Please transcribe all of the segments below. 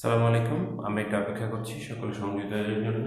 আসসালামু আলাইকুম। আমরা একটু অপেক্ষা করছি সকল সংযোজনের জন্য।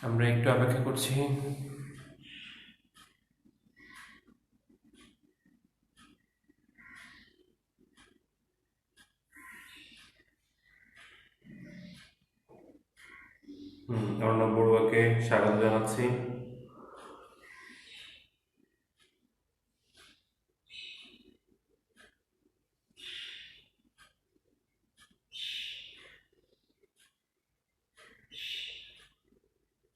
আমরা একটু অপেক্ষা করছি। অর্ণব বড়ুয়াকে স্বাগত জানাচ্ছি।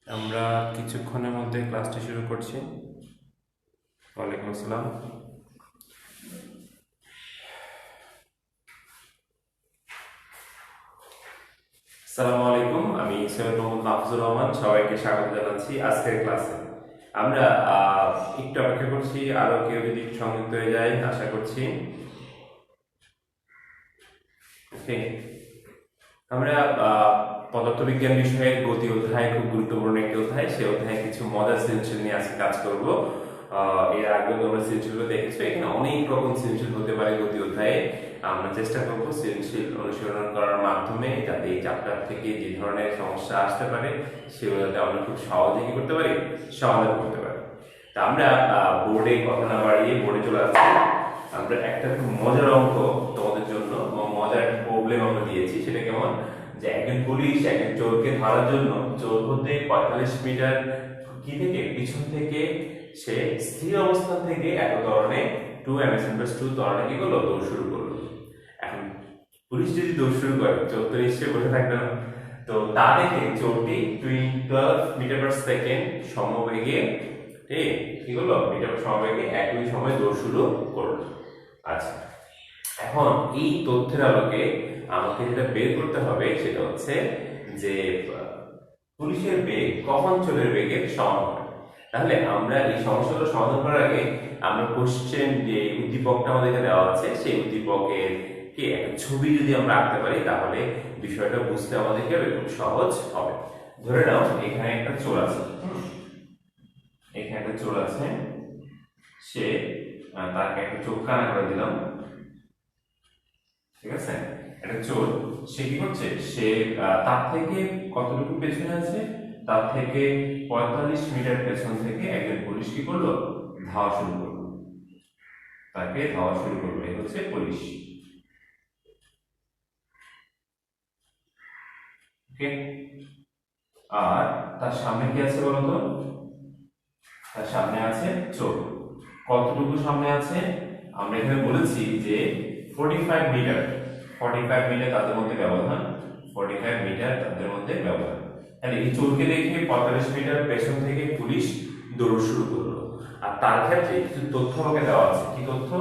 আমরা কিছুক্ষণের মধ্যে ক্লাসটি শুরু করছি। ওয়ালাইকুম আসসালাম। আসসালামু আলাইকুম, আমি সৈয়দ মোহাম্মদ মাহফুজুর রহমান। সবাইকে স্বাগত জানাচ্ছি আজকের ক্লাসে। আমরা একটু অপেক্ষা করছি, আরো কেউ যদি সংযুক্ত হয়ে যায় আশা করছি। ওকে, আমরা পদার্থবিজ্ঞান বিষয়ের গতি অধ্যায় খুব গুরুত্বপূর্ণ একটি অধ্যায়। সেই অধ্যায়ে কিছু মজার সৃজনশীল নিয়ে আজকে কাজ করব। এর আগেও তোমরা সৃজনশীল দেখেছো, এখানে অনেক রকম সৃজনশীল হতে পারে গতি অধ্যায়ে। আমরা চেষ্টা করব সৃজনশীল অনুশীলন করার মাধ্যমে যাতে এই চ্যাপ্টার থেকে যে ধরনের সমস্যা আসতে পারে সেগুলো যাতে আমরা খুব সহজে কি করতে পারি, সমাধান করতে পারি। তা আমরা বোর্ডে কথা না বাড়িয়ে বোর্ডে চলে আসছি। আমরা একটা খুব মজার অঙ্ক তোমাদের জন্য মজার প্রবলেম আমরা দিয়েছি। সেটা কেমন, যে একজন পুলিশ একজন চোরকে ধরার জন্য চোর হতে 45 মিটার কি থেকে পিছন থেকে সে স্থির অবস্থান থেকে এত ত্বরণে 2 m/2 ত্বরণে কি করলো, দৌড় শুরু করলো। এখন পুলিশ যদি দৌড় শুরু করে, চোর তো নিশ্চয়ই বসে থাকবে না। তো তা দেখে চোরটি 12 মিটার পার সেকেন্ড সমবেগে কি করলো, মিটার সমবেগে একই সময় দৌড় শুরু করলো। আচ্ছা, এখন এই তথ্যের আলোকে আমাকে যেটা বের করতে হবে সেটা হচ্ছে যে পুলিশের বেগ কখন চোরের বেগের সমান হয়। তাহলে আমরা এই সমস্যাগুলো সমাধান করার আগে আমরা কোশ্চেন যে উদ্দীপকটা আমাদেরকে দেওয়া আছে সেই উদ্দীপকের কি একটা ছবি যদি আমরা আঁকতে পারি তাহলে বিষয়টা বুঝতে আমাদেরকে খুব সহজ হবে। ধরে নাও এখানে একটা চোর আছে, এখানে একটা চোর আছে, সে তাকে একটা চোখ কানা করে দিলাম, ঠিক আছে। একটা চোর, সে কি করছে, সে তার থেকে কতটুকু পেছনে আছে, তার থেকে 45 মিটার পেছন থেকে একজন পুলিশ কি করলো, ধাওয়া শুরু করলো, তাকে ধাওয়া শুরু করলো। এই হচ্ছে পুলিশ। ওকে, আর তার সামনে কি আছে বলতো, তার সামনে আছে চোর। কতটুকু সামনে আছে, আমরা এখানে বলেছি যে 45 মিটার, 45 মিটার তাদের মধ্যে ব্যবধান, 45 মিটার তাদের মধ্যে ব্যবধান। তাহলে এই চোরকে দেখে 45 মিটার পেছন থেকে পুলিশ দৌড় শুরু করলো। আর তার ক্ষেত্রে কিছু তথ্য আমাকে দেওয়া আছে। কি তথ্য,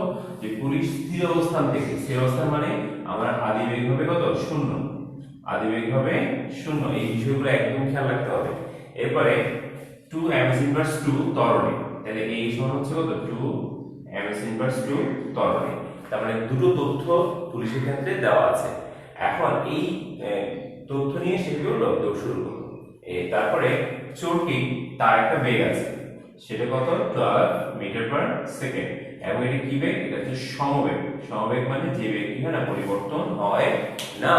যে পুলিশ স্থির অবস্থান থেকে, স্থির অবস্থান মানে আমার আদি বেগ হবে কত, 0, আদি বেগ হবে 0। এই বিষয়গুলো একদম খেয়াল রাখতে হবে। এরপরে 2 m/2 ত্বরণে, তাহলে এই সমান হচ্ছে কত, 2 m/2 ত্বরণে। তার মানে দুটো তথ্য পুলিশের ক্ষেত্রে দেওয়া আছে। এখন এই তথ্য নিয়ে সে কি করলো, দৌড় শুরু করলো। তারপরে চোরটি, তার একটা বেগ আছে, সেটা কত, 12 মিটার পার সেকেন্ড। এবং এটা কি বেগ, এটা হচ্ছে সমবেগ। সমবেগ মানে যে বেগ কি হয় না, পরিবর্তন হয় না,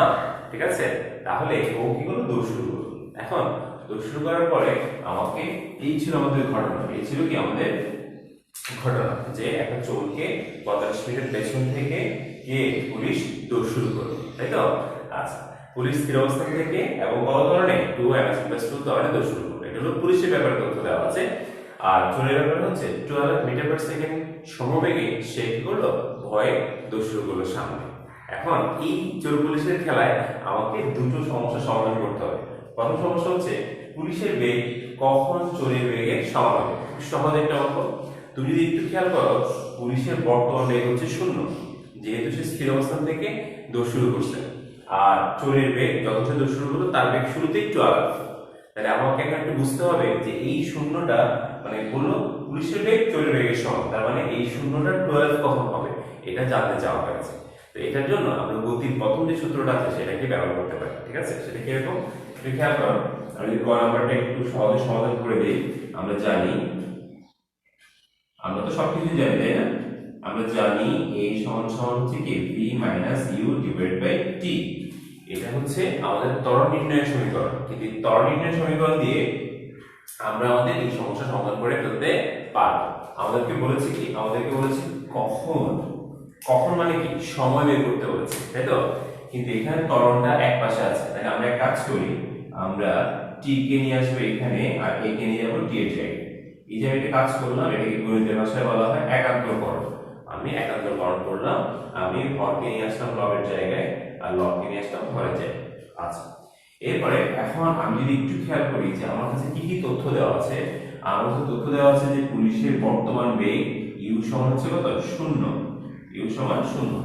ঠিক আছে। তাহলে ও কি করলো, দৌড় শুরু করলো। এখন দৌড় শুরু করার পরে আমাকে, এই ছিল আমাদের ঘটনা, এই ছিল কি আমাদের ঘটনা যে একটা চোরকে 45 মিটার পেছন থেকে কে পুলিশ দৌড় শুরু করলো, তাই তো? আচ্ছা, পুলিশ স্থির অবস্থান থেকে এবং কত ধরনে 2 ধরনের দৌড় শুরু করলো। এটা হলো পুলিশের ব্যাপারে তথ্য দেওয়া আছে। আর চোরের ব্যাপারে হচ্ছে 12 মিটার পার সেকেন্ড সমবেগে সে কি করলো, ভয়ে দৌড় শুরু করলো সামনে। এখন এই চোর পুলিশের খেলায় আমাকে দুটো সমস্যার সমাধান করতে হবে। প্রথম সমস্যা হচ্ছে পুলিশের বেগ কখন চোরের বেগের সমান হবে। সহজ একটা অঙ্ক। তুমি যদি একটু খেয়াল করো, পুলিশের বর্তমান বেগ হচ্ছে 0, যেহেতু সে স্থির অবস্থান থেকে দৌড় শুরু করছে। আর চোরের বেগ যখন সে দৌড় শুরু করলো তার বেগ শুরুতে একটু আলাদা। তাহলে আমাকে এখন একটু বুঝতে হবে যে এই শূন্যটা মানে বললো পুলিশের বেগ চোরের বেগের সমান, তার মানে এই শূন্যটা 12 কখন হবে এটা জানতে চাওয়া হয়েছে। তো এটার জন্য আমরা গতির প্রথম যে সূত্রটা আছে সেটাকে ব্যবহার করতে পারি। ঠিক আছে, সেটা কিরকম একটু খেয়াল করো। আমি যদি ক নাম্বারটা একটু সহজে সমাধান করে দিই, আমরা জানি, আমরা তো সবকিছু জানি তাই না? আমরা জানি এই সমান সমান হচ্ছে কি v minus u divide by t. এটা হচ্ছে আমাদের ত্বরণ নির্ণয়ের সমীকরণ। কিন্তু এই ত্বরণ নির্ণয়ের সমীকরণ দিয়ে আমরা আমাদের এই সমস্যা সমাধান করে ফেলতে পারবো। আমাদেরকে বলেছে কি, আমাদেরকে বলেছে কখন, কখন মানে কি সময় বের করতে বলেছে, তাই তো? কিন্তু এখানে ত্বরণটা এক পাশে আছে, তাই আমরা এক কাজ করি, আমরা টি কে নিয়ে আসবো এখানে আর এ কে নিয়ে যাবো টি এর জায়গায়। এই যে একটা কাজ করলাম, এটাকে গণিতের ভাষায় বলা হয় একান্তরকরণ। আমি একান্তরকরণ করলাম, আমি হরকে নিয়ে আসলাম লবের জায়গায় আর লবকে নিয়ে আসলাম হরের জায়গায়। আচ্ছা, এরপরে এখন আমি যদি একটু খেয়াল করি যে আমার কাছে কি কি তথ্য দেওয়া আছে। আমার কাছে তথ্য দেওয়া আছে যে পুলিশের বর্তমান বেগ ইউ সমান হচ্ছে কত, 0, ইউ সমান 0।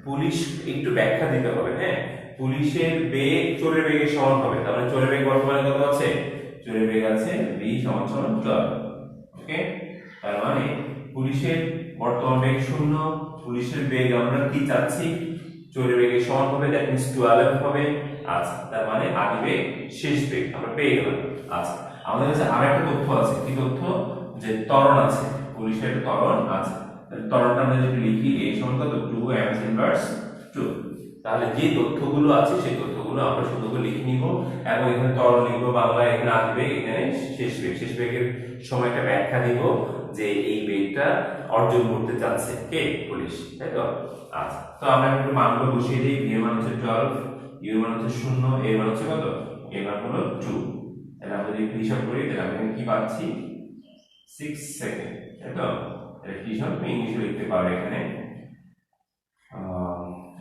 পুলিশ একটু ব্যাখ্যা দিতে হবে, হ্যাঁ। পুলিশের বেগ চোরের বেগের সমান হবে, তার মানে চোরের বেগ বর্তমানে কত আছে, চোরের বেগ আছে v সমান সমান 12। ওকে, তার মানে পুলিশের বর্তমান বেগ 0, পুলিশের বেগ আমরা কি চাচ্ছি, চোরের বেগের সমান হবে, দ্যাট মিন্স 12 হবে। আচ্ছা, তার মানে আদি বেগ শেষ বেগ আমরা পেয়ে গেলাম। আচ্ছা, আমাদের কাছে আরেকটা তথ্য আছে, কি তথ্য, যে ত্বরণ আছে, পুলিশের ত্বরণ আছে। তাহলে ত্বরণটা আমরা যদি লিখি a সমান কত 2 m ইনভার্স 2। তাহলে যে তথ্যগুলো আছে সেই তথ্যগুলো আমরা শুধু করে লিখে নিব এবং এখানে ত্বরণ লিখবো বাংলায়, এখানে আদি বেগ, এখানে শেষ বেগ। শেষ বেগের সময় একটা ব্যাখ্যা দিব যে এই বেগটা অর্জন করতে চাচ্ছে কে, পুলিশ, তাই তো? আচ্ছা, তো আমরা একটু মানগুলো বসিয়ে দিই। v এর মান হচ্ছে 12, u এর মান হচ্ছে 0, এর মান হচ্ছে কত, এর মান হলো 2। তাহলে আমরা যদি হিসাব করি তাহলে আমরা কি পাচ্ছি, 6 সেকেন্ড, তাই তো? তাহলে কি হিসাব তুমি ইংলিশে লিখতে পারো এখানে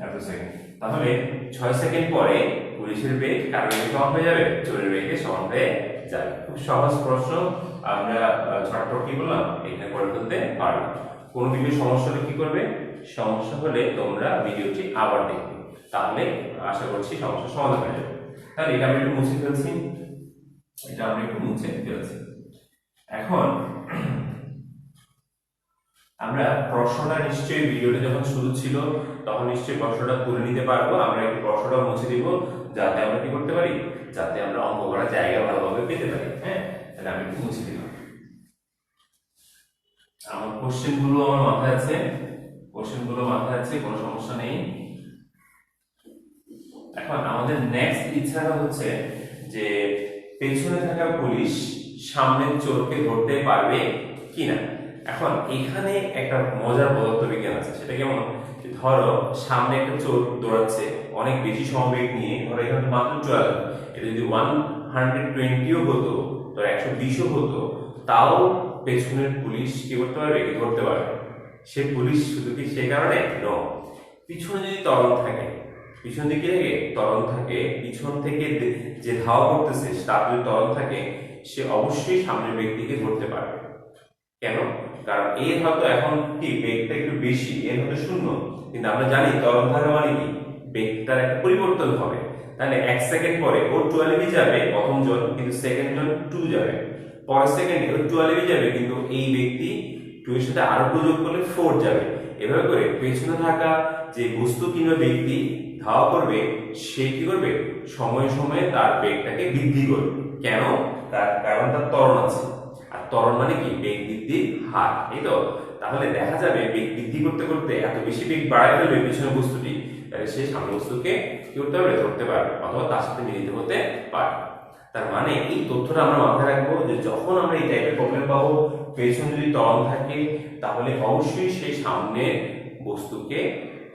এত সেকেন্ড। তাহলে 6 সেকেন্ড পরে পুলিশের বেগ কার বেগে সমান হয়ে যাবে, চোরের বেগে সমান হয়ে যাবে। খুব সহজ প্রশ্ন, আমরা ঝটপট কি বললাম এখানে করে ফেলতে পারলাম। কোনো কিছু সমস্যা হলে কি করবে, সমস্যা হলে তোমরা ভিডিওটি আবার দেখবে, তাহলে আশা করছি সমস্যার সমাধান হয়ে যাবে। তাহলে এটা আমি একটু মুছে ফেলছি, এটা আমরা একটু মুছে ফেলছি। এখন আমরা প্রশ্নটা নিশ্চয়ই ভিডিওটা যখন শুরু ছিল তখন নিশ্চয়ই প্রশ্নটা তুলে নিতে পারবো। আমরা একটু প্রশ্নটা মুছে দিব যাতে আমরা কি করতে পারি, যাতে আমরা অঙ্ক করার জায়গা ভালোভাবে পেতে পারি। হ্যাঁ, তাহলে আমি একটু মুছে দিলাম। আমার কোশ্চেনগুলো আমার মাথায় আছে, কোশ্চেনগুলো মাথায় আছে, কোনো সমস্যা নেই। এখন আমাদের নেক্সট ইচ্ছাটা হচ্ছে যে পেছনে থাকা পুলিশ সামনের চোরকে ধরতে পারবে কিনা। এখন এখানে একটা মজার পদার্থবিজ্ঞান আছে, সেটা কেমন, ধরো সামনে একটা চোর দৌড়াচ্ছে অনেক বেশি সমবেগ নিয়ে, ধরো এখানে মাত্র 12, এটা যদি 120ও হতো, ধরো 120ও হতো, তাও পেছনের পুলিশ কি করতে পারবে, ধরতে পারবে। সে পুলিশ শুধু কি সে কারণে নো, পিছনে যদি ত্বরণ থাকে, পিছন দিকে ত্বরণ থাকে, পিছন থেকে যে ধাওয়া করতেছে তার যদি ত্বরণ থাকে, সে অবশ্যই সামনের ব্যক্তিকে ধরতে পারবে। কেন, কারণ এর হয়তো এখন কি বেগটা একটু বেশি, এর হয়তো 0, কিন্তু আমরা জানি ত্বরণ থাকা মানে কি বেগটার একটা পরিবর্তন হবে। তাহলে 1 সেকেন্ড পরে ওর 12 যাবে প্রথম জন, কিন্তু সেকেন্ড জন 2 যাবে, পরের সেকেন্ডে ওর 12 যাবে, কিন্তু এই ব্যক্তি 2 এর সাথে আরো 2 যোগ করলে 4 যাবে। এভাবে করে পেছনে থাকা যে বস্তু কিংবা ব্যক্তি ধাওয়া করবে, সে কি করবে, সময়ে সময়ে তার বেগটাকে বৃদ্ধি করবে। কেন, তার কারণ তার ত্বরণ আছে, আর ত্বরণ মানে কি বেগ বৃদ্ধির হার, এই তো। তাহলে দেখা যাবে বেগ বৃদ্ধি করতে করতে এত বেশি বেগ বাড়ায় ফেলবে পিছনের বস্তুটি, তাহলে সে সামনের বস্তুকে কি করতে পারবে, ধরতে পারবে অথবা তার সাথে মিলিত হতে পারবে। তার মানে এই তথ্যটা আমরা মাথায় রাখবো যে যখন আমরা এই টাইপের প্রবলেম পাবো পেছনে যদি ত্বরণ থাকে তাহলে অবশ্যই সেই সামনের বস্তুকে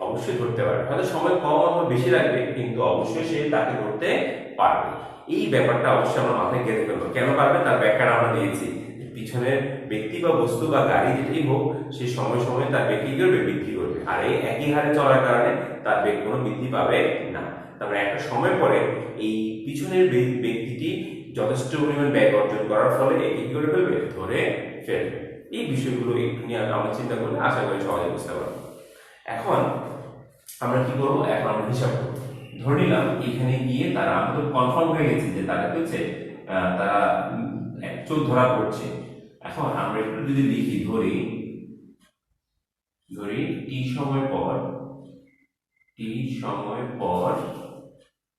অবশ্যই ধরতে পারবে, হয়তো সময় কম অথবা বেশি লাগবে কিন্তু অবশ্যই সে তাকে ধরতে পারবে। এই ব্যাপারটা অবশ্যই আমরা মাথায় গেঁথে ফেলবো। কেন পারবে তার ব্যাখ্যাটা আমরা দিয়েছি। পিছনের ব্যক্তি বা বস্তু বা গাড়ি যেটাই হোক সে সময় সময় তার বেগ কি করবে, বৃদ্ধি করবে, আর এই একই হারে চলার কারণে তার বেগ কোনো বৃদ্ধি পাবে না। তারপরে একটা সময় পরে এই পিছনের ব্যক্তিটি যথেষ্ট পরিমাণ বেগ অর্জন করার ফলে একে কি করে ফেলবে, ধরে ফেলবে। এই বিষয়গুলো একটু নিয়ে আমরা চিন্তা করলে আশা করি সহজে বুঝতে পারবো। এখন আমরা কি করবো, এখন আমরা হিসাব করবো। ধরে নিলাম এখানে গিয়ে তারা, আমরা তো কনফার্ম হয়ে গেছি যে তারা কি হচ্ছে, তারা চোর ধরা পড়ছে। এখন আমরা একটু যদি লিখি, ধরি টি সময় পর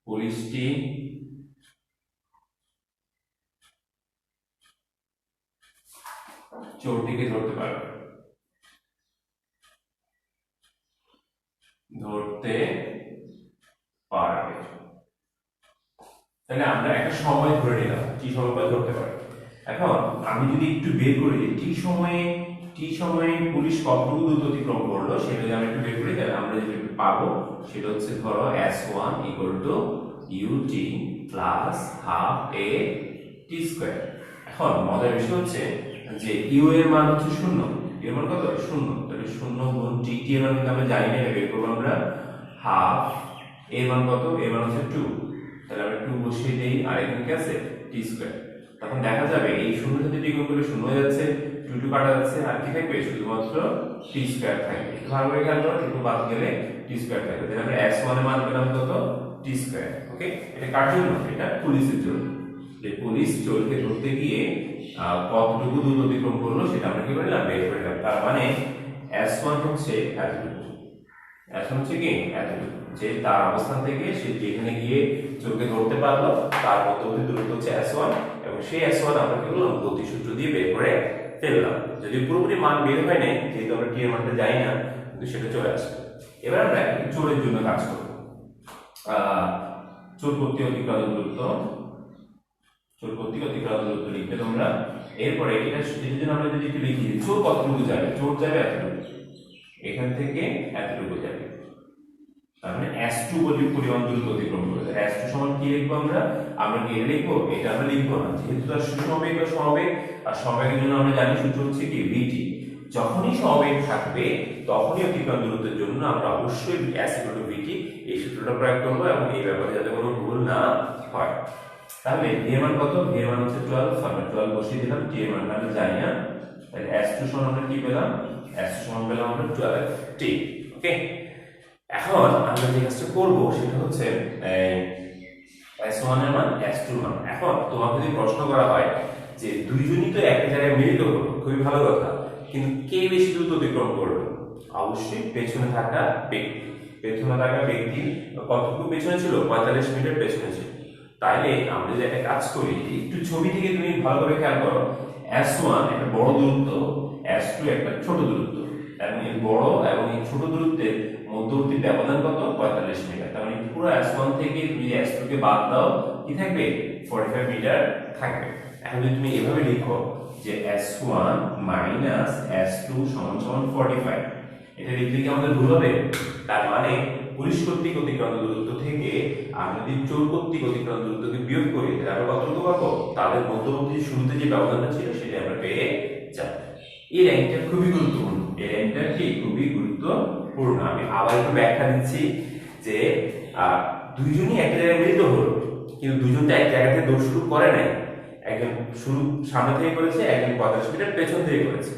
পুলিশটি চোরটিকে ধরতে পারবে, তাহলে আমরা একটা সময় ধরে নিলাম, টি সময় পর ধরতে পারবে। এখন আমি যদি একটু বের করি যে টি সময়ে পুলিশ কতটুকু দ্রুত অতিক্রম করলো, সেটা যদি আমি একটু বের করি তাহলে আমরা যেটা পাবো সেটা হচ্ছে, ধরো s1 ut plus half a t square. এখন মজার বিষয় হচ্ছে যে ইউ এর মান হচ্ছে 0, এর মান কত, 0, তাহলে 0 গুণ t, এর মান কিন্তু আমরা জানি না, বের করবো আমরা হাফ, এর মান কত, এর মান হচ্ছে 2, তাহলে আমরা 2 বসিয়ে দেই, আর এখানে কি আছে t স্কয়ার। তখন দেখা যাবে এই 0 সাথে t গুণ করলে 0 হয়ে যাচ্ছে, 2 কাটা যাচ্ছে, আর কি থাকবে, শুধুমাত্র t স্কয়ার থাকবে। ভালো করে খেয়াল করো, 2 বাদ গেলে t স্কয়ার থাকবে, তাহলে আমরা s1 এর মান পেলাম কত, t স্কয়ার। ওকে, এটা কার জন্য, এটা পুলিশের জন্য, যে পুলিশ চোরকে ধরতে গিয়ে কতটুকু দূর অতিক্রম করলো সেটা আমরা কি করলাম, বের করে নিলাম। তার মানে s1 হচ্ছে এতটুকু, s1 হচ্ছে কি এতটুকু, যে তার অবস্থান থেকে সে যেখানে গিয়ে চোরকে ধরতে পারলো তার মধ্যবর্তী দূরত্ব হচ্ছে s1, এবং সেই s1 আমরা কি করলাম, গতিসূত্র দিয়ে বের করে ফেললাম। যদি পুরোপুরি মান বের হয় না, যেহেতু আমরা টি এর মানটা জানি না, কিন্তু সেটা চলে আসবে। এবার আমরা চোরের জন্য কাজ করব। চোর কর্তৃক অতিক্রান্ত দূরত্ব লিখবে তোমরা। এরপরে এটা এর জন্য আমরা যদি একটু লিখি, চোর কতটুকু যাবে, চোর যাবে এতটুকু, এখান থেকে এতটুকু যাবে, তার মানে s2 পরিমাণ দূরত্ব অতিক্রম করবে। s2 সমান কি লিখবো আমরা কি লিখবো, এটা আমরা লিখবো না, যেহেতু তার সমবেগ বা সমবেগ, আর সমবেগের জন্য আমরা জানি সূত্র হচ্ছে কি vt। যখনই সমবেগ থাকবে তখনই অতিক্রম দূরত্বের জন্য আমরা অবশ্যই s vt এই সূত্রটা প্রয়োগ করবো, এবং এই ব্যাপারে যাতে কোনো ভুল না হয়। তাহলে v এর মান কত, v এর মান হচ্ছে 12, আমরা 12 বসিয়ে দিলাম, t এর মান আমরা জানি না, তাহলে s2 সমান আমরা কি পেলাম, s2 সমান পেলাম আমরা 12t। ওকে, এখন আমরা যে কাজটা করব সেটা হচ্ছে s1 এর মান, s2 এর মান। এখন তোমাকে যদি প্রশ্ন করা হয় যে দুইজনই তো এক জায়গায় মিলিত হলো, খুবই ভালো কথা, কিন্তু কে বেশি দ্রুত অতিক্রম করবে, অবশ্যই পেছনে থাকা ব্যক্তি কতটুকু পেছনে ছিল, 45 মিটার পেছনে ছিল। তাইলে আমরা যদি একটা কাজ করি, একটু ছবি থেকে তুমি ভালো করে খেয়াল করো, s1 একটা বড় দূরত্ব, s2 একটা ছোট দূরত্ব, এবং এই বড় এবং এই ছোট দূরত্বের মধ্যবর্তী ব্যবধান কত, 45 মিটার। তার মানে পুরো s1 থেকে তুমি s2 কে বাদ দাও, কি থাকবে, 45 মিটার থাকবে। এখন যদি তুমি এভাবে লিখো যে s1 s2 = 45, এটা লিখলে কি আমাদের ভুল হবে? তার মানে পুলিশ কর্তৃক অতিক্রান্ত দূরত্ব থেকে আমরা যদি চোর কর্তৃক অতিক্রান্ত দূরত্বকে বিয়োগ করি, তাহলে আমরা কতটুকু পাবো, তাদের মধ্যবর্তী শুরুতে যে ব্যবধানটা ছিল সেটা আমরা পেয়ে যাব। এই লাইনটা খুবই গুরুত্বপূর্ণ, এই লাইনটা কি খুবই গুরুত্বপূর্ণ। আমি আবার একটু ব্যাখ্যা দিচ্ছি যে দুইজনই এক জায়গায় মিলিত হলো, কিন্তু দুইজন তো এক জায়গা থেকে দৌড় শুরু করে নাই, একজন শুরু সামনে থেকে করেছে, একজন 45 মিটার পেছন থেকে করেছে।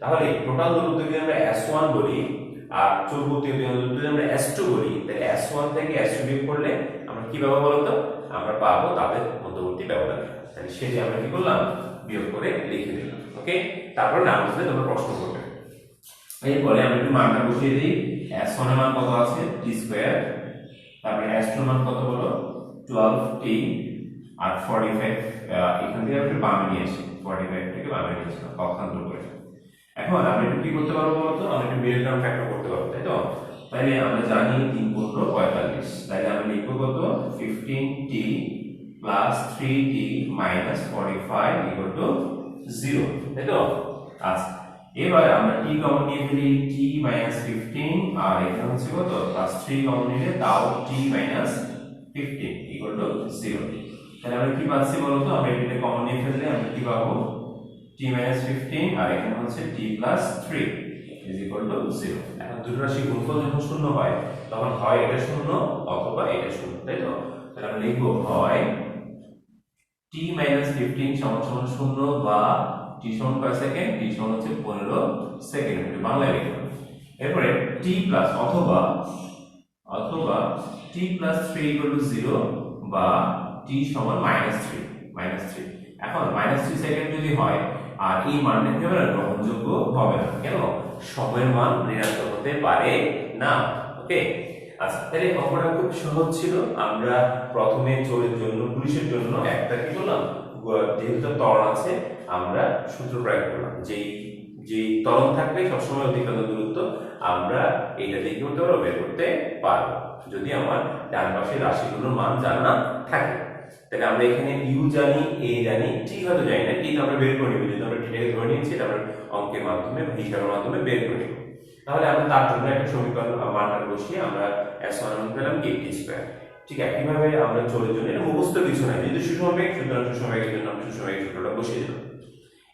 তাহলে টোটাল দূরত্ব যদি আমরা s1 বলি আর চোর কর্তৃক দূরত্ব যদি আমরা s2 বলি, তাহলে s1 থেকে s2 বিয়োগ করলে আমরা কি পাবো বলতো, আমরা পাবো তাদের মধ্যবর্তী ব্যবধান। তাহলে সেটা আমরা কি করলাম, বিয়োগ করে লিখে দিলাম। ওকে, তারপর না বুঝলে তোমরা প্রশ্ন করবে। এরপরে আমরা একটু মানটা বসিয়ে দিই, s1 এর মান কত আছে, t স্কয়ার, তারপরে s2 এর মান কত হলো 12t, আর 45 এখান থেকে আমরা বামে নিয়ে আসি, 45 থেকে বামে নিয়ে আসলাম পক্ষান্তর করে। এখন আমরা একটু কি করতে পারবো বলতো, আমরা একটু মিডল টার্ম ফ্যাক্টর করতে পারবো, তাই তো? তাহলে আমরা জানি 3 × 45, তাহলে আমরা লিখবো কত, 15t + 3t - 45 = 0, তাই তো? আচ্ছা, এবার আমরা t কমন নিয়ে ফেলি, t মাইনাস 15, আর এখানে হচ্ছে কত প্লাস 3 কমন নিলে তাও t মাইনাস 15 ইকুয়াল টু 0। তাহলে আমরা কি পাচ্ছি বলতো, আমরা এটা কমন নিয়ে ফেললে আমরা কি পাবো, t মাইনাস 15 আর এখানে হচ্ছে t plus 3 is equal to 0। এখন দুটো রাশি গুণফল যখন শূন্য হয় তখন হয় এটা শূন্য অথবা এটা শূন্য, তাই তো? তাহলে আমরা লিখবো হয় t মাইনাস 15 সমান সমান শূন্য বা t সমান কয় সেকেন্ড, t সমান হচ্ছে 15 সেকেন্ড, এটা বাংলায় লিখব। এরপরে t প্লাস অথবা t প্লাস 3 ইকুয়াল টু 0 বা t সমান -3। এখন -3 সেকেন্ড যদি হয় আর এই মানটা কি হবে না, গ্রহণযোগ্য হবে না। কেন? সময়ের মান ঋণাত্মক হতে পারে না। ওকে, আচ্ছা, তাহলে অঙ্কটা খুব সহজ ছিল। আমরা প্রথমে চোরের জন্য, পুলিশের জন্য একটা কি করলাম, যেহেতু ত্বরণ আছে আমরা সূত্র প্রয়োগ করলাম, যেই ত্বরণ থাকলে সবসময় অতিক্রান্ত দূরত্ব আমরা এইটা দিয়ে কি করতে পারবো, বের করতে পারবো, যদি আমার ডান পাশের রাশিগুলোর মান জানা থাকে। তাহলে আমরা এখানে ইউ জানি, এ জানি, টি হয়তো জানি না, কিন্তু আমরা বের করে নিব, যদি আমরা টিটাকে ধরে নিয়েছি এটা আমরা অঙ্কের মাধ্যমে, হিসাবের মাধ্যমে বের করে নিব। তাহলে আমরা তার জন্য একটা সমীকরণ মানটা বসিয়ে আমরা s1 পেলাম কি t স্কয়ার। ঠিক একইভাবে আমরা চোরের জন্য, এটা মুখস্থ কিছু নাই, যেহেতু সুষমবেগ সুতরাং সুষমবেগের জন্য আমরা সুষমবেগের সূত্রটা বসিয়ে দিলাম।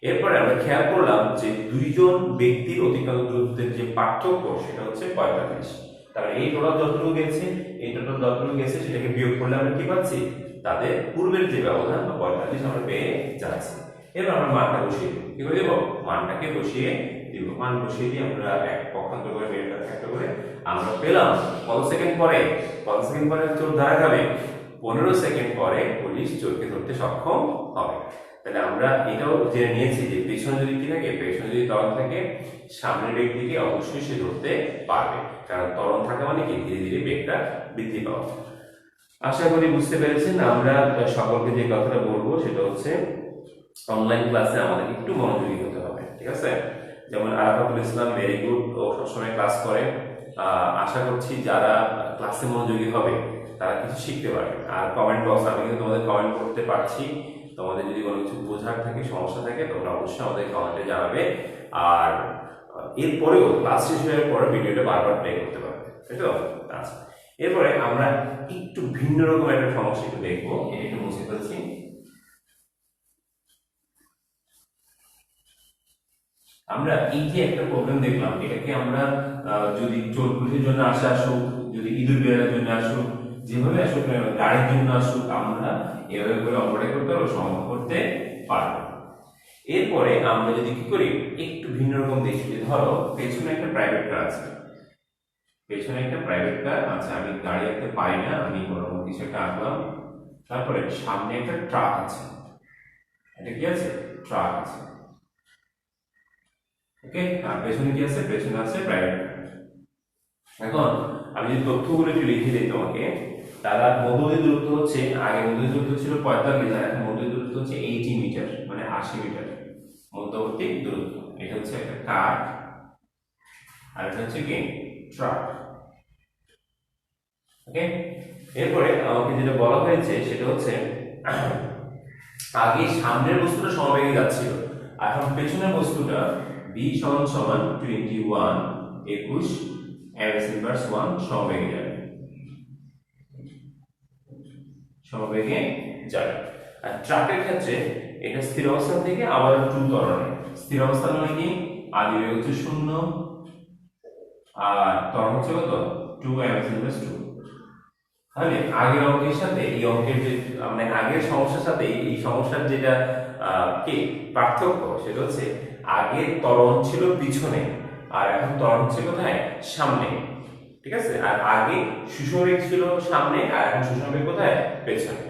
এরপরে আমরা খেয়াল করলাম যে দুইজন ব্যক্তির অতিক্রান্ত দূরত্বের যে পার্থক্য সেটা হচ্ছে 45। তাহলে এই টোটাল যতটুকু গেছে, সেটাকে বিয়োগ করলে আমরা কি পাচ্ছি, তাদের পূর্বের যে ব্যবধান বা 45 আমরা পেয়ে যাচ্ছি। এবার আমরা মানটা বসিয়ে দিব, কি করে দেব, মানটাকে বসিয়ে দিব। মান বসিয়ে দিয়ে আমরা এক পক্ষান্তর করে মেরুটা একটা করে আমরা পেলাম কত সেকেন্ড পরে, চোর ধরা যাবে, 15 সেকেন্ড পরে পুলিশ চোরকে ধরতে সক্ষম হবে। তাহলে আমরা এটাও জেনে নিয়েছি যে পেছনে যদি কি থাকে, পেছনে যদি ত্বরণ থাকে সামনের ব্যক্তিকে অবশ্যই সে ধরতে পারবে, কারণ ত্বরণ থাকা মানে কি ধীরে ধীরে বেগটা বৃদ্ধি পাওয়া। আশা করি বুঝতে পেরেছেন। আমরা সকলকে যে কথাটা বলবো সেটা হচ্ছে অনলাইন ক্লাসে আমাদের একটু মনোযোগী হতে হবে, ঠিক আছে? যেমন আরাফাতুল ইসলাম ভেরি গুড, ও সবসময় ক্লাস করে। আশা করছি যারা ক্লাসে মনোযোগী হবে তারা কিছু শিখতে পারবে। আর কমেন্ট বক্স, আমি কিন্তু তোমাদের কমেন্ট করতে পারছি, তোমাদের যদি কোনো কিছু বোঝার থাকে, সমস্যা থাকে, তোমরা অবশ্যই আমাদের কমেন্টে জানাবে। আর এরপরেও ক্লাস শেষ হওয়ার পরে ভিডিওটা বারবার প্লে করতে পারবে, তাই তো? আচ্ছা, এরপরে আমরা একটু ভিন্ন রকম একটা সমস্যা একটু দেখবো, এটা একটু মুছে ফেলছি। আমরা এই যে একটা প্রবলেম দেখলাম, এটাকে আমরা যদি চোর পুলিশের জন্য আসুক, যদি ইঁদুর বিড়ালের জন্য আসুক, যেভাবে আসুক, গাড়ির জন্য আসুক, আমরা এভাবে করে অঙ্কটা করতে পারবো, সমাধান করতে পারবো। এরপরে আমরা যদি কি করি, একটু ভিন্ন রকম দেখি, যে ধরো পেছনে একটা প্রাইভেট কার আছে, আচ্ছা আমি গাড়ি আঁকতে পারি না, আমি বরং কিছু একটা আঁকলাম। তারপরে সামনে একটা ট্রাক আছে, এটা কি আছে, ট্রাক আছে, ওকে। আর পেছনে কি আছে, পেছনে আছে প্রাইভেট কার। এখন আমি যদি তথ্যগুলো একটু লিখে দিই তোমাকে, তারা মধ্যবর্তী দূরত্ব হচ্ছে, আগে মধ্যবর্তী দূরত্ব ছিল 45, আর এখন মধ্যবর্তী দূরত্ব হচ্ছে 80 মিটার, মানে 80 মিটার মধ্যবর্তী দূরত্ব। এটা হচ্ছে একটা কার, আর এটা হচ্ছে কি ট্রাক, ওকে। এরপরে আমাকে যেটা বলা হয়েছে সেটা হচ্ছে আগে সামনের বস্তুটা সমবেগে যাচ্ছিল, এখন পেছনের বস্তুটা b সমান 21 ms ইনভার্স 1 সমবেগে যাবে। আর ট্রাকের ক্ষেত্রে এটা স্থির অবস্থান থেকে আবার 2 ত্বরণে, স্থির অবস্থান মানে কি, আদি বেগ হচ্ছে 0 আর ত্বরণ হচ্ছে কত, 2 ms ইনভার্স 2। তাহলে আগের অঙ্কের সাথে এই অঙ্কের যে, মানে আগের সমস্যার সাথে এই সমস্যার যেটা কি পার্থক্য, সেটা হচ্ছে আগে ত্বরণ ছিল পিছনে আর এখন ত্বরণ হচ্ছে কোথায়, সামনে, ঠিক আছে? আর আগে সুষমবেগ ছিল সামনে আর এখন সুষমবেগ কোথায়, পেছনে।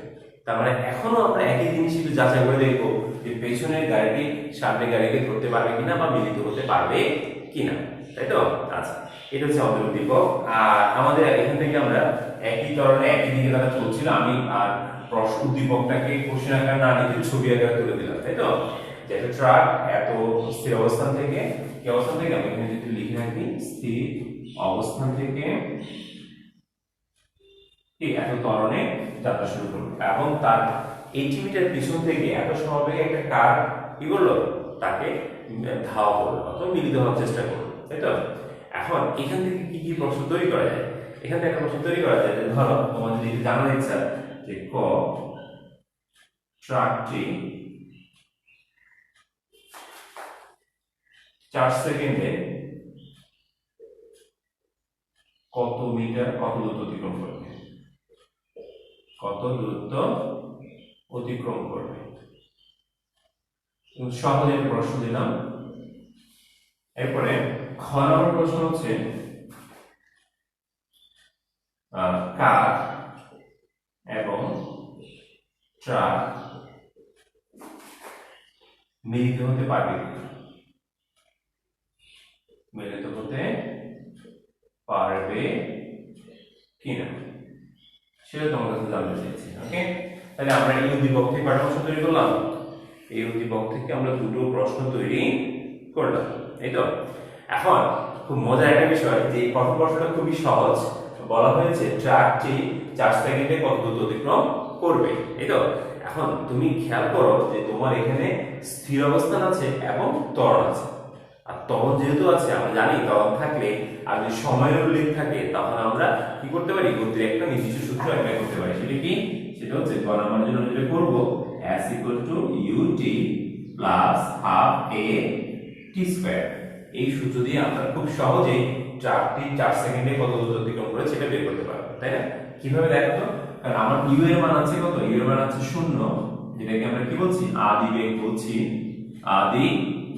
তার মানে এখনো আমরা একই জিনিস একটু যাচাই করে দেখবো যে পেছনের গাড়িটি সামনের গাড়িকে ধরতে পারবে কিনা বা মিলিত হতে পারবে কিনা, তাই তো? আচ্ছা, এটা হচ্ছে আমাদের উদ্দীপক। আর আমাদের এখান থেকে আমরা একই ধরনের একই দিকে তারা চলছিল, আমি আর প্রশ্ন উদ্দীপকটাকে কোশ্চেন আকার না লিখে ছবি আকারে তুলে দিলাম, তাই তো? যে একটা ট্রাক এত স্থির অবস্থান থেকে, কি অবস্থান থেকে, আমি এখানে যদি লিখে রাখি স্থির অবস্থান থেকে ঠিক এত ত্বরণে যাত্রা শুরু করলো, এবং তার 80 মিটার পিছন থেকে এত সমবেগে একটা কার কি করলো, তাকে ধাওয়া করলো অথবা মিলিত হওয়ার চেষ্টা করলো, তাই তো? এখন এখান থেকে কি কি প্রশ্ন তৈরি করা যায়? এখান থেকে একটা প্রশ্ন তৈরি করা যায় যে ধরো তোমার যদি জানার ইচ্ছা যে ক ট্রাকটি 4 সেকেন্ডে কত মিটার কত দূরত্ব অতিক্রম করবে, কত দূরত্ব অতিক্রম করবে। সহজে প্রশ্ন দিলাম। এরপরে খ নম্বর প্রশ্ন হচ্ছে কার এবং ট্রাক মিলিত হতে পারবে, মিলিত হতে পারবে কিনা সেটা তোমার কাছে জানতে চাইছি। ওকে, তাহলে আমরা এই উদ্দীপক থেকে কয়টা প্রশ্ন তৈরি করলাম? এই উদ্দীপক থেকে আমরা দুটো প্রশ্ন তৈরি করলাম, এই তো। এখন খুব মজার একটা বিষয় যে প্রথম প্রশ্নটা খুবই সহজ, বলা হয়েছে ট্রাকটি 4 সেকেন্ডে কত দূরত্ব অতিক্রম করবে, এই তো। এখন তুমি খেয়াল করো যে তোমার এখানে স্থির অবস্থান আছে এবং ত্বরণ আছে। আর ত্বরণ যেহেতু আছে, আমরা জানি ত্বরণ থাকলে আর যদি সময়ের উল্লেখ থাকে তখন আমরা কি করতে পারি, গতির একটা নির্দিষ্ট সূত্র অ্যাপ্লাই করতে পারি। সেটা কি? সেটা হচ্ছে গ নাম্বার জন্য যেটা করব s ut plus half a t square. এই সূত্র দিয়ে আমরা খুব সহজেই ট্রাকটি 4 সেকেন্ডে কত দূরত্ব অতিক্রম করে সেটা বের করতে পারবো, তাই না? কিভাবে দেখো তো? কারণ আমার u এর মান আছে কত? u এর মান আছে 0, যেটাকে আমরা কি বলছি, আদি বেগ বলছি, আদি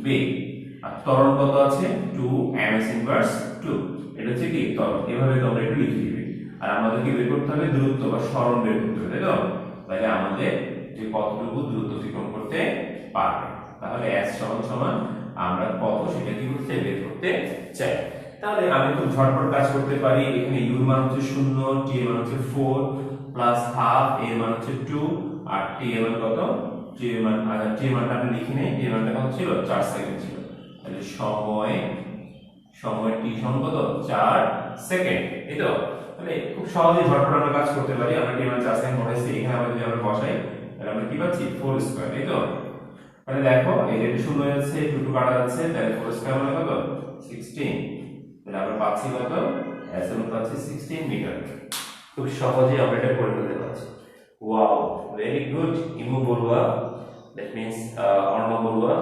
বেগ। আর ত্বরণ কত আছে? 2 ms ইনভার্স 2। এটা হচ্ছে কি ত্বরণ। এভাবে তোমরা একটু লিখে দিবে। আর আমাদেরকে বের করতে হবে দূরত্ব বা সরণ বের করতে হবে, তাই তো? তাহলে আমাদের যে কতটুকু দূরত্ব অতিক্রম করতে পারবে, তাহলে s সমান আমরা কত সেটা কি করতে বের করতে চাই। তাহলে আমি খুব ঝটপট কাজ করতে পারি। এখানে u এর মান হচ্ছে 0, t এর মান হচ্ছে 4 প্লাস হাফ, a এর মান হচ্ছে 2 আর t এর মান কত? t এর মানটা আমি লিখি নেই। t এর মানটা কত ছিল? 4 সেকেন্ড ছিল। তাহলে সময় t সমান কত? 4 সেকেন্ড, এই তো। তাহলে খুব সহজেই ঝটপট আমরা কাজ করতে পারি। আমরা t এর মান 4 সেকেন্ড বসাইছি, এখানে আমরা যদি আমরা বসাই তাহলে আমরা কি পাচ্ছি? 4 স্কয়ার, এই তো। তাহলে দেখো এই যে 0 হয়ে যাচ্ছে, 2 কাটা যাচ্ছে, তাহলে 4 স্কয়ার মানে কত? 16। তাহলে আমরা পাচ্ছি কত? s এর মান পাচ্ছি 16 মিটার। খুব সহজেই আমরা এটা করে ফেলতে পারছি। ওয়াও, ভেরি গুড ইমু বড়ুয়া, দ্যাট মিন্স অর্ণব বড়ুয়া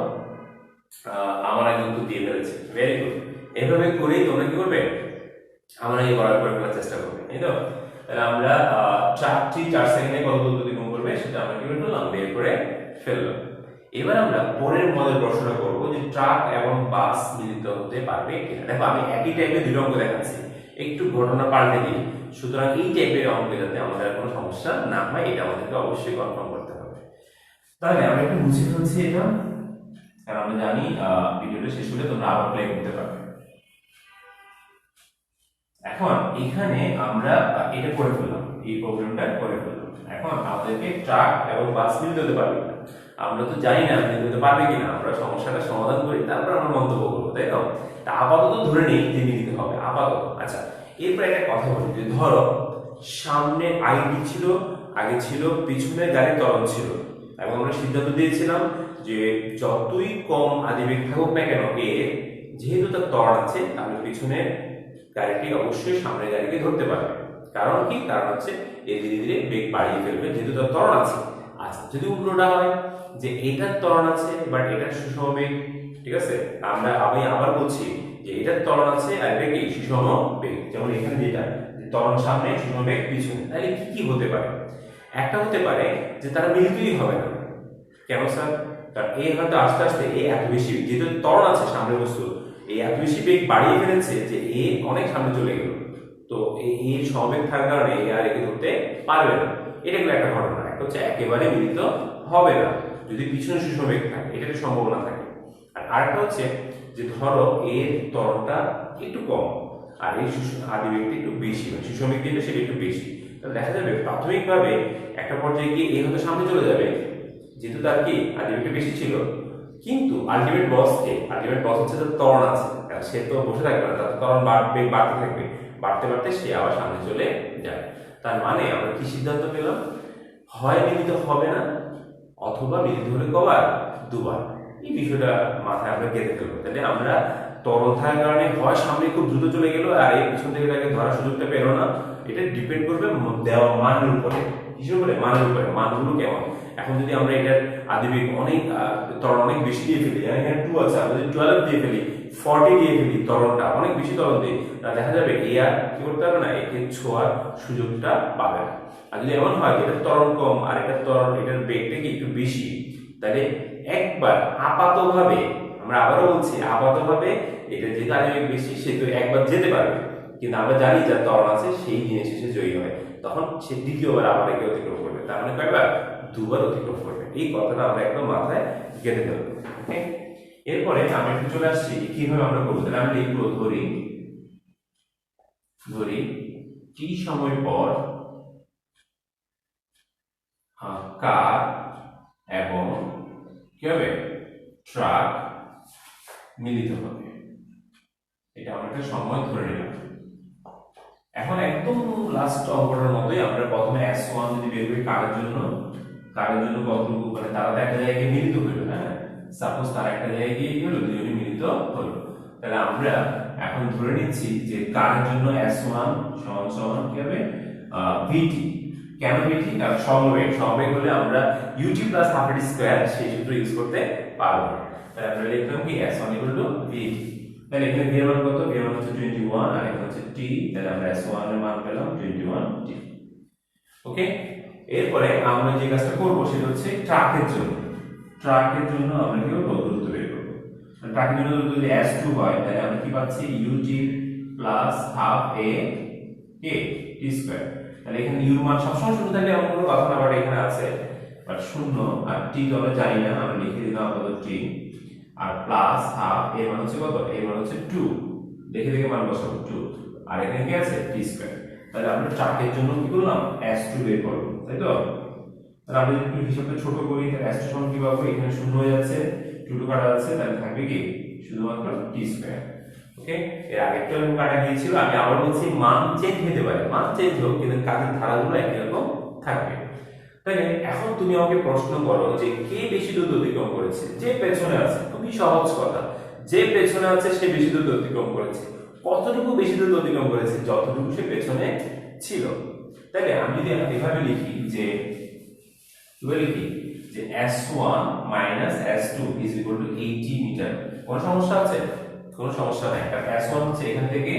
আমার আগে উত্তর দিয়ে ফেলেছে, ভেরি গুড। এভাবে করেই তোমরা কি করবে? আমরা এই করার করে ফেলার চেষ্টা করবে, এই তো। তাহলে আমরা ট্রাকটি 4 সেকেন্ডে কত দূরত্ব অতিক্রম করবে সেটা আমরা কি করলাম? বের করে ফেললাম। এবার আমরা পরের মডেল প্রশ্নটা করব যে ট্রাক এবং বাস মিলিত হতে পারবে কিনা। দেখো আমি একই টাইপের দুটো অঙ্ক দেখাচ্ছি, একটু ঘটনা পাল্টে দিই। সুতরাং এই টাইপের অঙ্ক যাতে আমাদের কোনো সমস্যা না হয় এটা আমাদেরকে অবশ্যই কনফার্ম করতে হবে। তাহলে আমরা একটু মুছে ফেলছি এটা, কারণ আমরা জানি ভিডিওটা শেষ হলে তোমরা আবার প্লে করতে পারবে। এখন এখানে আমরা এটা করে ফেললাম, এই প্রবলেমটা করে ফেললাম। এখন আমাদেরকে ট্রাক এবং বাস মিলিত হতে পারবে কিনা আমরা তো জানি না, মিলিত হতে পারবে কিনা। আমরা সমস্যাটা সমাধান করি, তারপর আমরা মন্তব্য করবো, তাই তো? তা আপাতত ধরে নেই যে মিলিত হবে আপাতত। আচ্ছা, এরপর একটা কথা বলি যে ধরো সামনে আইডি ছিল, আগে ছিল, পিছনে গাড়ি ত্বরণ ছিল, এবং আমরা সিদ্ধান্ত দিয়েছিলাম যে যতই কম আদিবেগ থাকুক না কেন যেহেতু তার ত্বরণ আছে তাহলে পিছনে গাড়িটি অবশ্যই সামনের গাড়িকে ধরতে পারবে। কারণ কি? কারণ হচ্ছে ধীরে ধীরে বেগ বাড়িয়ে ফেলবে যেহেতু তার ত্বরণ আছে। আচ্ছা, যদি উল্টোটা হয় যে এটার ত্বরণ আছে বাট এটার সুষম বেগ, ঠিক আছে? আমি আবার বলছি যে এটার ত্বরণ আছে আর এটা কি সুষম বেগ। যেমন এখানে যেটা ত্বরণ সামনে, সুষম বেগ পিছনে, তাহলে কি কি হতে পারে? একটা হতে পারে যে তারা মিলিতই হবে না। কেন স্যার? কারণ হয়তো আস্তে আস্তে এত বেশি, যেহেতু ত্বরণ আছে সামনের বস্তু, এত বেশি বেগ বাড়িয়ে ফেলেছে যে অনেক সামনে চলে গেল। তো এর সমবেগ থাকার কারণে আর একে ধরতে পারবে না। এটা হলো একটা ঘটনা। একটা হচ্ছে একেবারে মিলিত হবে না যদি পিছনে সুষম বেগ থাকে, এটা একটা সম্ভাবনা থাকে। আর আরেকটা হচ্ছে যে ধরো এর ত্বরণটা একটু কম আর এই আদিবেগটা একটু বেশি, সুষম বেগ যেটা সেটা একটু বেশি। তাহলে দেখা যাবে প্রাথমিকভাবে একটা পর্যায়ে গিয়ে হয়তো সামনে চলে যাবে যেহেতু তার কি আলটিমেটলি বেশি ছিল, কিন্তু আলটিমেট বস হচ্ছে তার ত্বরণ আছে, সে তো বসে থাকবে না, তার ত্বরণ বাড়তে থাকবে, বাড়তে বাড়তে সে আবার সামনে চলে যায়। তার মানে আমরা কি সিদ্ধান্ত পেলাম? হয় মিলিত হবে না অথবা মিলিত হলে কবার? দুবার। এই বিষয়টা মাথায় আমরা গেঁথে ফেলবো। তাহলে আমরা তরল থাকার কারণে হয় সামনে খুব দ্রুত চলে গেল আর এই পিছন থেকে তাকে ধরার সুযোগটা পেলো না, এটা ডিপেন্ড করবে দেওয়া মানের উপরে। কিসের উপরে? মানের উপরে। মানগুলো কেমন। এখন যদি আমরা এটার আদিবেগ অনেক তরল অনেক বেশি দিয়ে ফেলি, এখানে 2 আছে, আমরা যদি 12 দিয়ে ফেলি, 40 দিয়ে ফেলি, তরলটা অনেক বেশি তরল দিই, দেখা যাবে এ আর কি করতে পারবে না, একে ছোঁয়ার সুযোগটা পাবে না। আর যদি এমন হয় এটার তরল কম আর এটার তরল, এটার বেগটা কি একটু বেশি, তাহলে একবার আপাতভাবে, আমরা আবারও বলছি আপাতভাবে, এটা যেহেতু আদিবেগ বেশি সেহেতু একবার যেতে পারবে, কিন্তু আমরা জানি যার তরল আছে সেই দিনে শেষে জয়ী হয়, তখন সে দ্বিতীয়বার আবার একে অতিক্রম করবে, তার মানে কয়বার? 2বার অতিক্রম করবে। এই কথাটা আমরা একদম মাথায় গেঁথে ফেলবো। ওকে, এরপরে আমরা একটু চলে আসছি কিভাবে আমরা করবো। তাহলে আমরা লিখবো ধরি টি সময় পর কার এবং কি হবে? ট্রাক মিলিত হবে। এটা আমরা একটা সময় ধরে নিলাম। এখন একদম লাস্ট অঙ্কটার মতোই আমরা প্রথমে S1 যদি বের করি কারের জন্য কতটুকু, মানে তারা তো একটা জায়গায় মিলিত হলো, হ্যাঁ, সাপোজ তারা একটা জায়গায় গিয়ে কি হলো, দুজনে মিলিত হলো। তাহলে আমরা এখন ধরে নিচ্ছি যে কারের জন্য S1 সমান কি হবে? VT। কেন VT? কারণ সমবেগ হলে আমরা UT প্লাস হাফ এর স্কয়ার সেই সূত্র ইউজ করতে পারবো। তাহলে আমরা লিখলাম কি S1 VT। তাহলে এখানে v এর মান কত? v এর মান হচ্ছে 21 আর এখানে হচ্ছে t, তাহলে আমরা S1 এর মান পেলাম 21t। ওকে, এরপরে আমরা যে কাজটা করব সেটা হচ্ছে ট্রাকের জন্য আমরা কি করব? দূরত্ব বের করব। ট্রাকের জন্য দূরত্ব যদি S2 হয় তাহলে আমরা কি পাচ্ছি? ut plus half a K t square. তাহলে এখানে u এর মান সবসময় শূন্য থাকলে এমন কোনো কথা না, বাট এখানে আছে বাট শূন্য, আর t তো আমরা জানি না, আমরা লিখে দিলাম আপাতত t, আর প্লাস হাফ এর মান হচ্ছে কত? এর মান হচ্ছে 2, দেখে মান বসাবো 2, আর এখানে কি আছে? t square. তাহলে আমরা ট্রাকের জন্য কি করলাম? S2 বের করব, তাই তো? তাহলে আমরা যদি হিসাবটা ছোট করি তাহলে S2 সমান কি পাবো? এখানে শূন্য হয়ে যাচ্ছে, 2 কাটা যাচ্ছে, তাহলে থাকবে কি শুধুমাত্র t স্কয়ার। ওকে, এর আগেরটা কাটা গিয়েছিল, আমি আবার বলছি মান চেঞ্জ হতে পারে, মান চেঞ্জ হোক কিন্তু কাজের ধারাগুলো একই রকম থাকবে। তাহলে এখন তুমি আমাকে প্রশ্ন করো যে কে বেশি দূর অতিক্রম করেছে? যে পেছনে আছে। খুবই সহজ কথা, যে পেছনে আছে সে বেশি দূর অতিক্রম করেছে। কতটুকু বেশি দূর অতিক্রম করেছে? যতটুকু সে পেছনে ছিল। তাহলে আমি যদি এভাবে লিখি যে S1 S2 is equal to 80 metre, কোনো সমস্যা আছে? কোনো সমস্যা নাই, কারণ S1 হচ্ছে এখান থেকে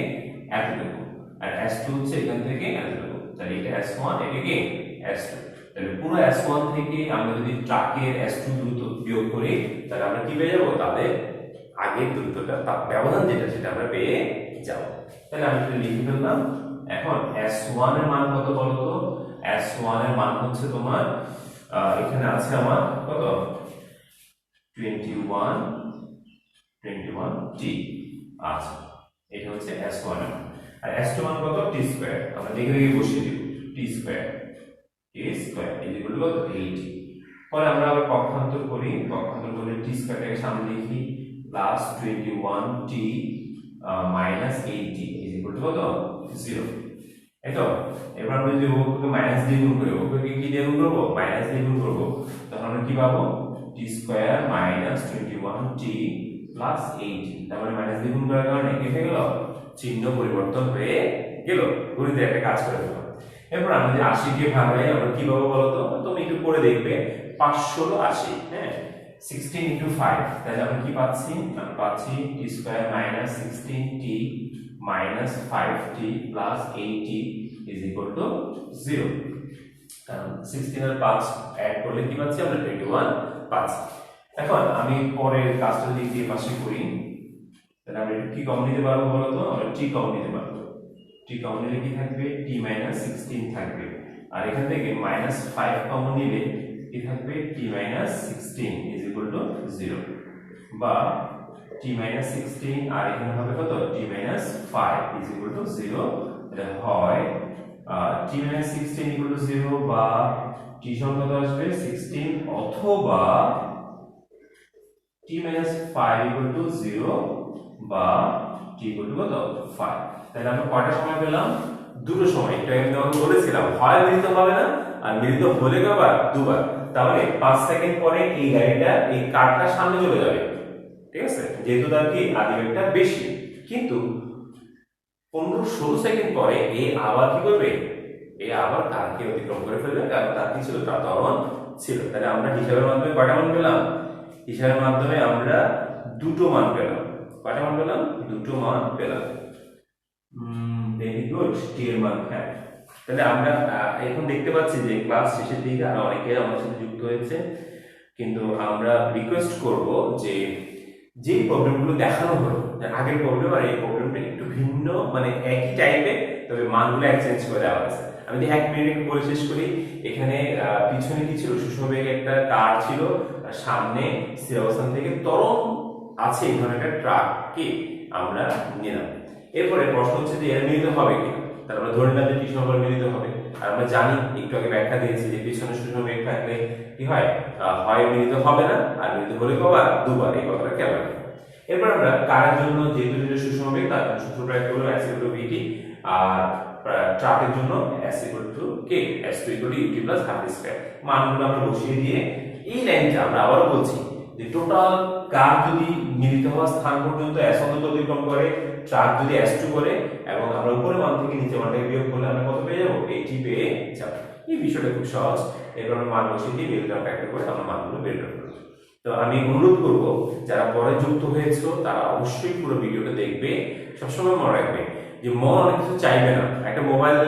এতটুকু আর S2 হচ্ছে এখান থেকে এতটুকু, তাহলে এটা S1 এটা কি S2। তাহলে পুরো S1 থেকে আমরা যদি ট্রাকের S2 দূরত্ব বিয়োগ করি তাহলে আমরা কি পেয়ে যাব? তাদের আগের দূরত্বটা, তার ব্যবধান যেটা সেটা আমরা পেয়ে যাব। তাহলে আমি এটা লিখে ফেললাম। এখন S1 এর মান কত বলো তো? S1 এর মান হচ্ছে তোমার এখানে আছে আমার কত? 21t। আচ্ছা, এটা হচ্ছে S1 এর মান, আর S2 মান কত? t square. আমরা দেখে বসিয়ে দিব t square is equal to 80। পরে আমরা আবার পক্ষান্তর করে t স্কয়ারটাকে সামনে লিখি plus 21t minus 80 is equal to কত? 0। এই তো, এবার আমরা যদি ওকে মাইনাস দিয়ে গুণ করি, ওকে কি দিয়ে গুণ করব? মাইনাস দিয়ে গুণ করব, তখন আমরা কি পাবো? t square minus 21t plus 80। তার মানে মাইনাস দিয়ে গুণ করার কারণে কি হয়ে গেল? চিহ্ন পরিবর্তন হয়ে গেল, গণিতে একটা কাজ করে দিলাম। এরপর আমরা যে 80 কে ভাঙাই আমরা কি পাবো বলো তো? তুমি একটু পরে দেখবে 5 80, হ্যাঁ, 16 into 5, তাহলে আমরা কি পাচ্ছি? আমরা পাচ্ছি t square minus 16t minus 5t plus 80 is equal to 0। কারণ 16 আর 5 অ্যাড করলে কি পাচ্ছি? আমরা 21 পাচ্ছি। এখন আমি পরের কাজটা দিক দিয়ে পাশে করি, তাহলে আমরা কি কমন নিতে পারবো বলো তো? আমরা t কমন নিতে পারবো। t কমন নিলে কি থাকবে? t মাইনাস 16 থাকবে, আর এখান থেকে মাইনাস 5 কমন নিলে কি থাকবে? t minus 16 is equal to 0, বা t মাইনাস 16 আর এখানে হবে কত? t minus 5 is equal to 0। এটা হয় t মাইনাস 16 equal to 0 বা t সমান কত আসবে? 16 অথবা t মাইনাস 5 equal to 0 বা t equal to কত? 5। তাহলে আমরা কয়টা সময় পেলাম? দুটো সময়, এটা আমি তোমাকে বলেছিলাম, হয় মিলিত হবে না, আর মিলিত হলে কবার, দুবার। তার মানে 5 সেকেন্ড পরে এই গাড়িটা এই কারটা সামনে চলে যাবে, ঠিক আছে, যেহেতু তার কি আদিবেগটা বেশি। কিন্তু 15-16 সেকেন্ড পরে এ আবার কি করবে, এ আবার কারকে অতিক্রম করে ফেলবে, কারণ তার কি ছিল, তার ত্বরণ ছিল। তাহলে আমরা হিসাবের মাধ্যমে কয়টা মান পেলাম, হিসাবের মাধ্যমে আমরা দুটো মান পেলাম। কয়টা মান পেলাম, দুটো মান পেলাম। ভেরি গুড, টি এর মান, হ্যাঁ। তাহলে আমরা এখন দেখতে পাচ্ছি যে ক্লাস শেষের দিকে আরো অনেকে আমার সাথে যুক্ত হয়েছে, কিন্তু আমরা রিকোয়েস্ট করব যে যে প্রবলেমগুলো দেখানো হলো, আগের প্রবলেম আর এই প্রবলেমটা একটু ভিন্ন, মানে একই টাইপের, তবে মানগুলো এক্সচেঞ্জ করে দেওয়া হয়েছে। আমি যদি 1 মিনিট বলে শেষ করি। এখানে পিছনে কি ছিল, সুষমবেগ একটা কার ছিল, সামনে স্থির অবস্থান থেকে ত্বরণ আছে এই ধরনের একটা ট্রাককে আমরা নিলাম। এরপরে প্রশ্ন হচ্ছে যে এর মিলিত হবে কিনা, তাহলে আমরা ধরে নিলাম যে পিছনে আবার মিলিত হবে। আর আমরা জানি, একটু আগে ব্যাখ্যা দিয়েছি যে পিছনে সুষমবেগ থাকলে কি হয়, হয় মিলিত হবে না, আর মিলিত হলে কবার, দুবার। এই কথাটা কেন। এরপর আমরা কারের জন্য যেহেতু সুষমবেগ, তার জন্য সূত্র প্রয়োগ করব s = vt, আর ট্রাকের জন্য s = k, s2 = ut + half-2। মানগুলো আমরা বসিয়ে দিয়ে এই লাইনটা আমরা আবার বলছি যে টোটাল কার যদি মিলিত হওয়ার স্থান পর্যন্ত s অন্তত অতিক্রম করে, ট্রাক যদি s2 করে, এবং আমরা উপরের মান থেকে নিচে মানটাকে বিয়োগ করলে আমরা কত পেয়ে যাব, 80 পেয়ে যাব। এই বিষয়টা খুব সহজ। এরপর আমরা মান বসিয়ে দিয়ে মিলিটার ফ্যাক্টর করে আমরা মানগুলো বের করব। তো আমি অনুরোধ করব যারা পরে যুক্ত হয়েছে তারা অবশ্যই পুরো ভিডিওটা দেখবে। সবসময় মনে রাখবে যে মন অনেক কিছু চাইবে না। একটা মোবাইল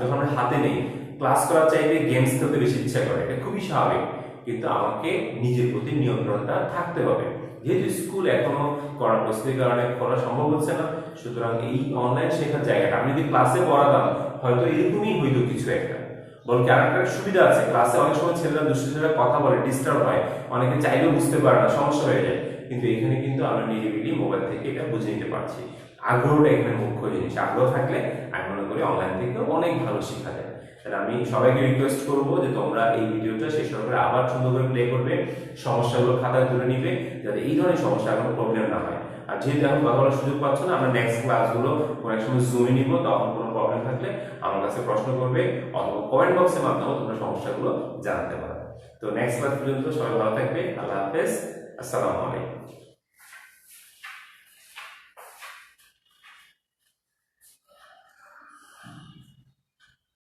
যখন হাতে নেই, ক্লাস করার চাইবে, গেমস খেলতে বেশি ইচ্ছা করে, এটা খুবই স্বাভাবিক। কিন্তু আমাকে নিজের প্রতি নিয়ন্ত্রণটা থাকতে হবে। যেহেতু স্কুল এখনো করোনা পরিস্থিতির কারণে করা সম্ভব হচ্ছে না, সুতরাং এই অনলাইন শেখার জায়গাটা আমি যদি ক্লাসে পড়াতাম হয়তো এরকমই হইতো কিছু একটা। বলতে আরেকটা সুবিধা আছে, ক্লাসে অনেক সময় ছেলেরা দুষ্টু ছেলেরা কথা বলে, ডিস্টার্ব হয়, অনেকে চাইলেও বুঝতে পারে না, সমস্যা হয়ে যায়। কিন্তু এখানে কিন্তু আমরা নিরিবিলি মোবাইল থেকে এটা বুঝে নিতে পারছি। আগ্রহটা এখানে মুখ্য জিনিস। আগ্রহ থাকলে আমি মনে করি অনলাইন থেকেও অনেক ভালো শেখা যায়। তাহলে আমি সবাইকে রিকোয়েস্ট করব যে তোমরা এই ভিডিওটা শেষ করে আবার সুন্দর করে প্লে করবে, সমস্যাগুলো খাতায় তুলে নিবে, যাতে এই ধরনের সমস্যা কোনো প্রবলেম না হয়। আর যেহেতু এখন কথা বলার সুযোগ পাচ্ছ না, আমরা নেক্সট ক্লাসগুলো কোনো এক সময় জুমে নিব, তখন কোনো প্রবলেম থাকলে আমার কাছে প্রশ্ন করবে, অথবা কমেন্ট বক্সের মাধ্যমে তোমরা সমস্যাগুলো জানাতে পারো। তো নেক্সট ক্লাস পর্যন্ত সবাই ভালো থাকবে। আল্লাহ হাফেজ, আসসালামু আলাইকুম।